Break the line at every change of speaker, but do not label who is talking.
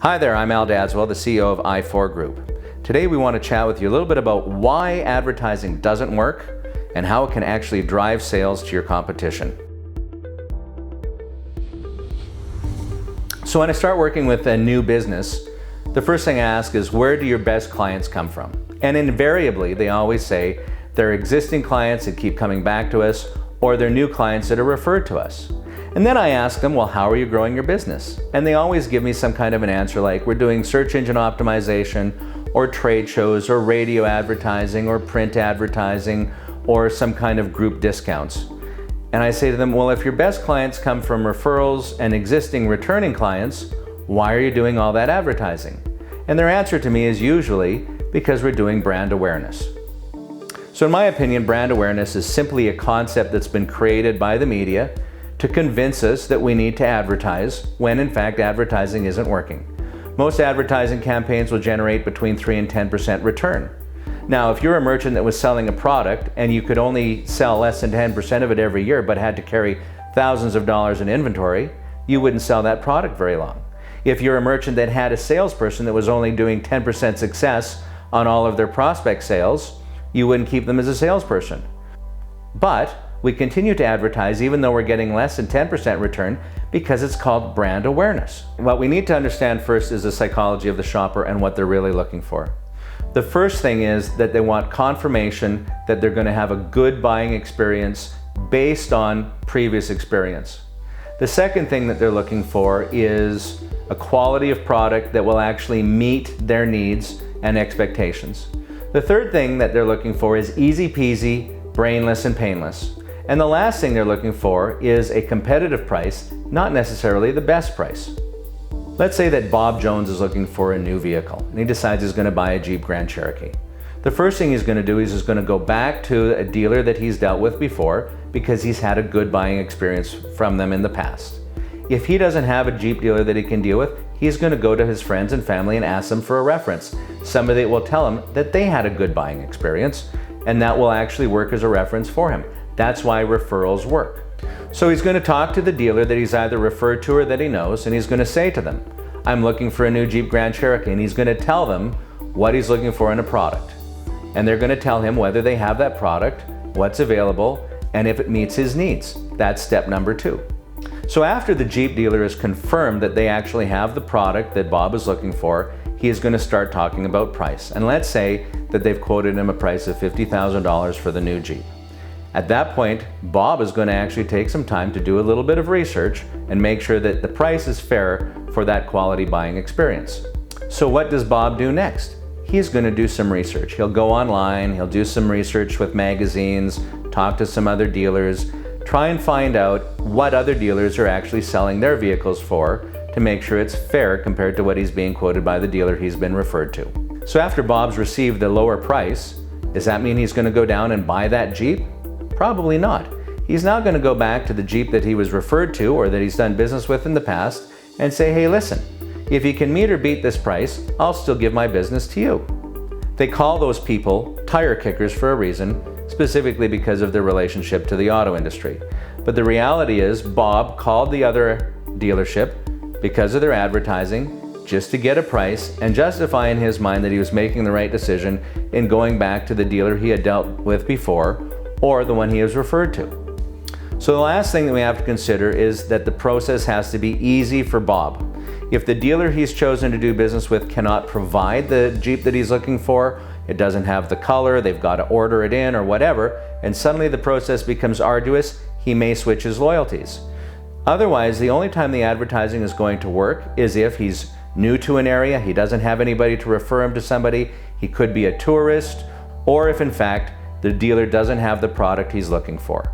Hi there, I'm Al Dadswell, the CEO of I4 Group. Today we want to chat with you a little bit about why advertising doesn't work and how it can actually drive sales to your competition. So when I start working with a new business, the first thing I ask is, where do your best clients come from? And invariably, they always say they're existing clients that keep coming back to us, or they're new clients that are referred to us. And then I ask them, well, how are you growing your business? And they always give me some kind of an answer like, we're doing search engine optimization, or trade shows, or radio advertising, or print advertising, or some kind of group discounts. And I say to them, well, if your best clients come from referrals and existing returning clients, why are you doing all that advertising? And their answer to me is usually because we're doing brand awareness. So in my opinion, brand awareness is simply a concept that's been created by the media to convince us that we need to advertise when in fact advertising isn't working. Most advertising campaigns will generate between 3 and 10% return. Now, if you're a merchant that was selling a product and you could only sell less than 10% of it every year but had to carry thousands of dollars in inventory, you wouldn't sell that product very long. If you're a merchant that had a salesperson that was only doing 10% success on all of their prospect sales, you wouldn't keep them as a salesperson. But we continue to advertise even though we're getting less than 10% return because it's called brand awareness. What we need to understand first is the psychology of the shopper and what they're really looking for. The first thing is that they want confirmation that they're going to have a good buying experience based on previous experience. The second thing that they're looking for is a quality of product that will actually meet their needs and expectations. The third thing that they're looking for is easy peasy, brainless and painless. And the last thing they're looking for is a competitive price, not necessarily the best price. Let's say that Bob Jones is looking for a new vehicle and he decides he's going to buy a Jeep Grand Cherokee. The first thing he's going to do is he's going to go back to a dealer that he's dealt with before because he's had a good buying experience from them in the past. If he doesn't have a Jeep dealer that he can deal with, he's going to go to his friends and family and ask them for a reference. Somebody that will tell him that they had a good buying experience, and that will actually work as a reference for him. That's why referrals work. So he's going to talk to the dealer that he's either referred to or that he knows, and he's going to say to them, I'm looking for a new Jeep Grand Cherokee, and he's going to tell them what he's looking for in a product. And they're going to tell him whether they have that product, what's available, and if it meets his needs. That's step number 2. So after the Jeep dealer has confirmed that they actually have the product that Bob is looking for, he is going to start talking about price. And let's say that they've quoted him a price of $50,000 for the new Jeep. At that point, Bob is going to actually take some time to do a little bit of research and make sure that the price is fair for that quality buying experience. So what does Bob do next? He's going to do some research. He'll go online, he'll do some research with magazines, talk to some other dealers, try and find out what other dealers are actually selling their vehicles for to make sure it's fair compared to what he's being quoted by the dealer he's been referred to. So after Bob's received the lower price, does that mean he's going to go down and buy that Jeep? Probably not. He's now going to go back to the Jeep that he was referred to or that he's done business with in the past and say, hey, listen, if you can meet or beat this price, I'll still give my business to you. They call those people tire kickers for a reason, specifically because of their relationship to the auto industry. But the reality is Bob called the other dealership because of their advertising just to get a price and justify in his mind that he was making the right decision in going back to the dealer he had dealt with before or the one he was referred to. So the last thing that we have to consider is that the process has to be easy for Bob. If the dealer he's chosen to do business with cannot provide the Jeep that he's looking for, it doesn't have the color, they've got to order it in or whatever, and suddenly the process becomes arduous, he may switch his loyalties. Otherwise, the only time the advertising is going to work is if he's new to an area, he doesn't have anybody to refer him to somebody, he could be a tourist, or if in fact the dealer doesn't have the product he's looking for.